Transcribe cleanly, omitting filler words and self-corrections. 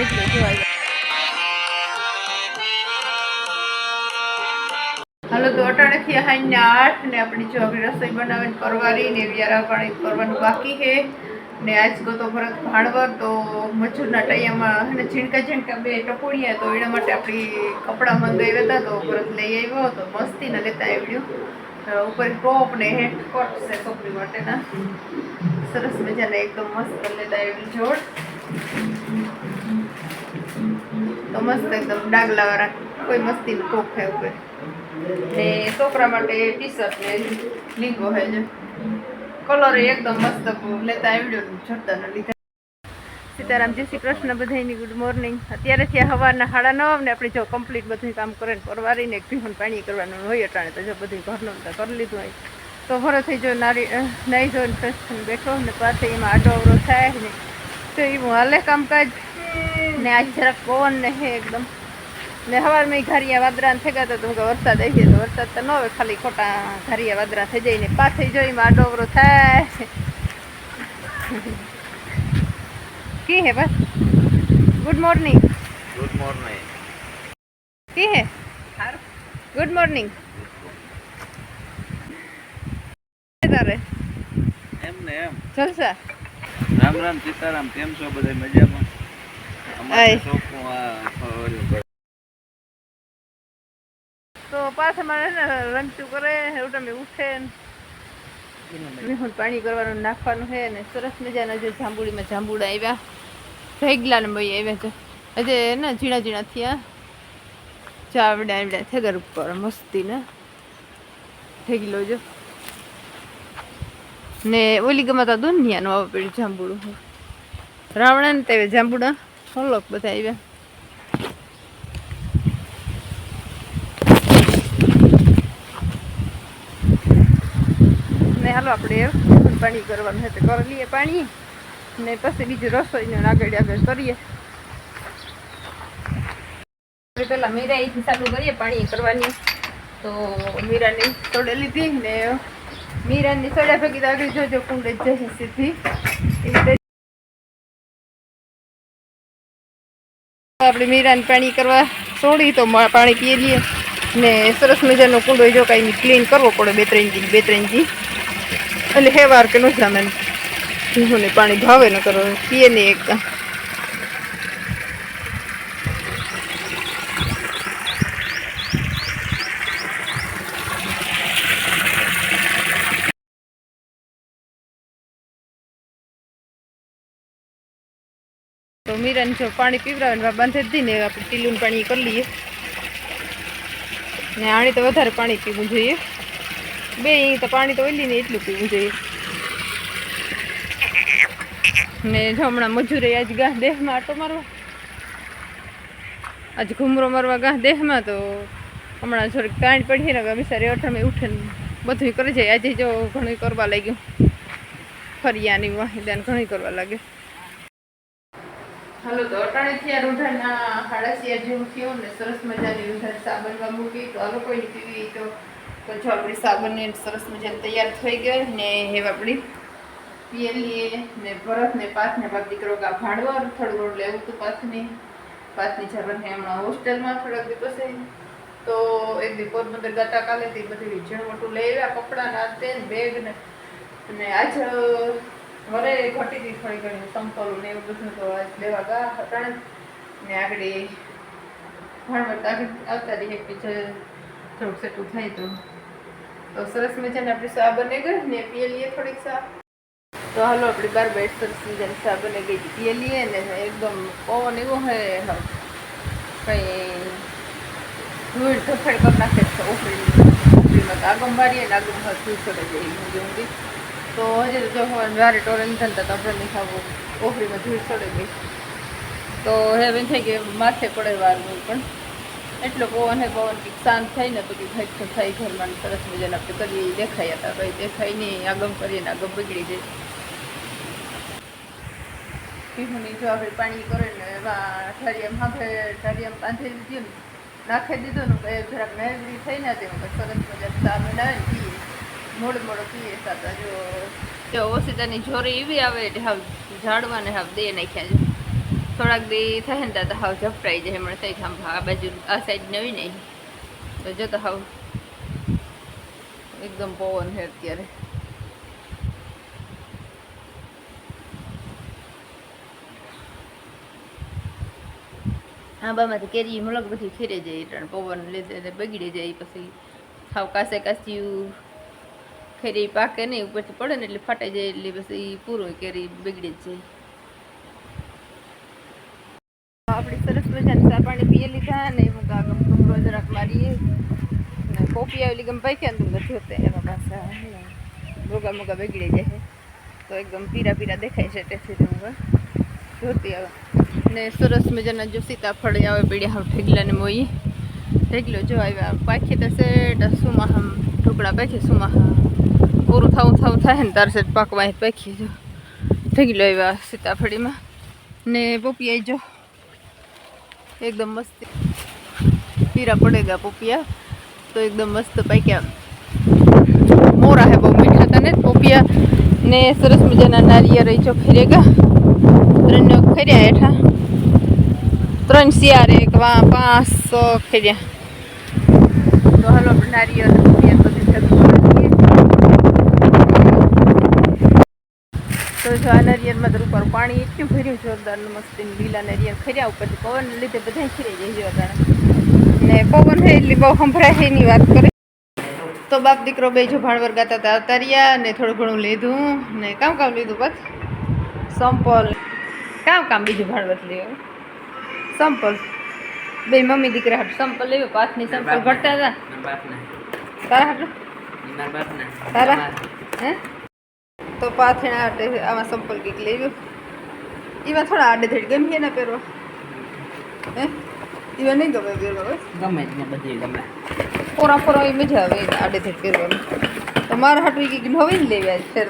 એટલું જોવાય. હાલો તો અટાણે થી 8 ને આપણી જો આપણી રસોઈ બનાવીને પરવારી ને વ્યારા પાણી કરવાનું બાકી છે ને આજ ગતો ભરત ભાણવર તો મજૂરના ટાઈમમાં અને ઝીણકા બે ટપોડિયા તો એના માટે આપણી કપડાં મંગાવ્યા હતા તો ભરત લઈ આવ્યો હતો મસ્તી ને લેતા આવ્યું ઉપર ટોપ ને હેઠ કોટ છે છોકરી માટેના સરસ મજાના એકદમ મસ્ત લેતા આવ્યું જોડ તો મસ્ત એકદમ ડાગલા વાળા કોઈ મસ્તી નું ટોપ છે ઉપર ને છોકરા માટે ટી શર્ટ ને લીંગો હે છે કલર એકદમ મસ્ત લેતા આવ્યો જડતાના લીધા. સીતારામ જય શ્રી કૃષ્ણ બધાની ગુડ મોર્નિંગ. અત્યારે ત્યાં સવારના 9:30 ને આપણે જો કમ્પ્લીટ બધું કામ કરીને પરવારીને ભીહું પાણી કરવાનું હોય અટાણે તો જો બધું ઘરનું તો કરી લીધું હોય તો ભરો થઈ જો નાઈ જોઈને ફ્રેશ થઈને બેઠો ને પાછળ એમાં આડો અવરો થાય ને તો એવું હાલે કામકાજ ને આજ જરાક પવન ને હે એકદમ ને સવારમાં ઘારિયા વાદરા થઈ ગયા તો વરસાદ આવી જાય તો વરસાદ તો ન હોય ખાલી ખોટા ઘારિયા વાદરા થઈ જાય ને પાછળ જો એમાં આડો અવરો થાય की है बस. Good morning. Good morning. की है गुड मॉर्निंग. તારે એમ ને એમ જલસા. રામ રામ સીતારામ કેમ છો બધા મજામાં? અમારે સોપું તો પાછા મારે ને રંચું કરે ઉઠે ઉઠે પાણી કરવાનું નાખવાનું છે ને સરસ મજાના જે જાંબુડીમાં જાંબુડા આવ્યા ભેગલા ને ભાઈ આવ્યા છે હજે ને ઝીણા ઝીણા થયા ચાવડા આવડા છે ઘર ઉપર મસ્તી ને ભેગલો જો ને ઓલી ગમાતા દુનિયાનું આવવા પડ્યું જાંબુડું રાવણા ને તે જાંબુડા હોલોક બધા આવ્યા. હાલો આપણે પાણી કરવાનું છે તો કરી લઈએ પાણી ને પછી બીજું રસોઈને આગળ કરીએ. પેલા મીરાઈથી ચાલુ કરીએ પાણી કરવાની તો મીરાની સોડે લીધી ને મીરાની સોડા ભેગી તો આગળ જોજો કુંડે જ જશે સીધી આપણે મીરાને પાણી કરવા છોડી તો પાણી પીએ લઈએ ને સરસ મજાનો કુંડો જો કાંઈ ક્લીન કરવો પડે બે ત્રણ જી એટલે હેવાર કે નો જામે ને પાણી ભાવે ન કરો પીએ નહીં એકદમ. તો મીરાને જો પાણી પીવડાવે બાંધી જ દઈને આપણે ટીલું પાણી કરી લઈએ ને આણી તો વધારે પાણી પીવું જોઈએ બે તો પાણી તો ઓલી ને એટલું પીવું જોઈએ ને જો હમણાં મજૂરે આજ ગાહ દેહમાં આટો મારવા આજ ઘૂમરો મારવા ગાહ દેહમાં તો હમણાં થોડીક તાણ પડી ને બિચારી અઠમે ઉઠે ને બધું કરી જાય. આજે જો ઘણું કરવા લાગ્યું ફરિયાની વાહિદાને ઘણી કરવા લાગે. હાલો તો અટાણે થયા રૂઢાના 6:30 જેવું થયું ને સરસ મજાની રૂઢા સા બનવા મૂકી તો હાલો કોઈ પીવી તો જો આપણી સાબનને સરસ મજાને તૈયાર થઈ ગઈ ને હવે આપણી પીએલીએ ને ભરત ને પાથ ને બાપ દીકરો કા ભાણવર થોડું ઘણું લેવું હતું પાથની જરૂર છે હમણાં હોસ્ટેલમાં થોડાક દિવસે તો એક દી પોરબંદર ગાતા કાલે તે બધી વીજણ મોટું લઈ આવ્યા કપડાં નાતે બેગ ને અને આજ વરે ઘટી હતી થોડી ઘણી સંપલું ને એવું બધું તો આજ લેવા ગયા હતા ને આગળ ભાણવર આગળ આવતા રહી એક બીજા થોડુંક સેટું થાય તો સરસ મજાને આપણી સા બની ગઈ ને પીએ લઈએ થોડીક સા તો હાલો આપણી 12 સરસ મજાની સા બની ગઈ પીએ લઈએ ને એકદમ પવન એવો હે કંઈ ધૂળ ધફડ કરી નાખે છે ઓફરીમાં તો આગમ મારીએ ને આગમ ધૂળ ચડે જાય ઊંઘી તો હજી જો વારે ટોરે લીધા તો આપણે નહીં ખાવું ઓફરીમાં ધૂળ ચડે ગઈ તો હવે થઈ ગઈ માથે પડે વારનું પણ એટલો પવન હે પવન કંઈક શાંત થાય ને તો કંઈક હજ થાય ઘરમાં સરસ મજાના આપણે કરીએ દેખાયા હતા ભાઈ દેખાય નહીં આગમ કરીએ ને આગમ બગડી જાય પીહુની જો આપણે પાણી કરે ને એવા ઠારિયામાં બાંધી દીધું ને નાખી દીધું ને ભાઈ જરાક મહેરબાની થઈ ને તેમાં સરસ મજા ચા બનાવે ને પીએ મોડો પીએ સાતા જો ઓસિતાની જોરી એવી આવે એટલે હાવ ઝાડવાને હાવ દે નાખ્યા છે થોડાક દી થાય ને તો હાવ ઝપટાઈ જાય હમણાં થઈ આમ આ બાજુ આ સાઈડ નવી નહીં તો જો તો હાવ એકદમ પવન છે અત્યારે. આંબામાંથી કેરી મલક બધી ખીરે જાય એટલે પવન લીધે બગડી જાય પછી સાવ કાસે કાસ્યું ખેરી પાકે નહીં ઉપરથી પડે ને એટલે ફાટાઈ જાય એટલે પછી પૂરો કેરી બગડી જ જાય. આપણે સરસ મજાનું ચા પાણી પીએ લીધા ને એમાં આગમ ટુકડો જરાક મારીએ ને કોપી આવેલી ગમ પાક્યા ને તમને જોતે એમાં પાછા મોગા મોગા બગડી જાય તો એકદમ પીરા પીરા દેખાય છે તેથી હું જોતી આવે ને સરસ મજાના જો સીતાફળ આવે પીડ્યા હાવ ઠેગલા ને મોઈ ઠેગલો જો આવ્યા પાખી તો સેટ સુમા હમ ટુકડા પાખી સુમા પૂરું થવું થાય ને તાર સેટ પાકવા પાખી જો ઠેગલો આવ્યા સીતાફળીમાં ને પોપિયા જો एकदम मस्त पीरा पड़ेगा पोपिया तो एकदम मस्त पाक्या मोरा है बहुत मीठा था ने पोपिया ने सरस मजाना नारियल जो खरेगा ત્રણ ખર્યા હેઠા 3 સિયાર એક 500 ખર્યા તો હાલો નારિયેળ પોપિયા તો તો જો આ નારિયેળમાં તો ઉપર પાણી એટલું ભર્યું જોરદાર મસ્ત લીલા નારિયેળ ખર્યા ઉપરથી પવન લીધે બધા ખીરાઈ જાય જોરદાર ને પવન છે એટલે બહુ સંભળાય એની વાત કરે તો બાપ દીકરો બે જો ભાણવર ગાતા હતા અતાર્યા ને થોડું ઘણું લીધું ને કામ લીધું બસ સંપલ કામ બીજું ભાણવર લેવું સંપલ બે મમ્મી દીકરા હાટ સંપલ લેવું પાથની સંપલ ઘટતા હતા તારા હાટ તારા હે તો પાથેણા હાટે આમાં સંપલ કંઈક લેવું એમાં થોડા આડે ધડ ગમે ને પહેરવા હે એવા નહીં ગમે પહેરવા ગમે જ ને બધી ગમે પોરા એ મજા આવે આડે ધડ પહેરવાનું તો મારા હાટું કંઈક નવી જ લેવા છે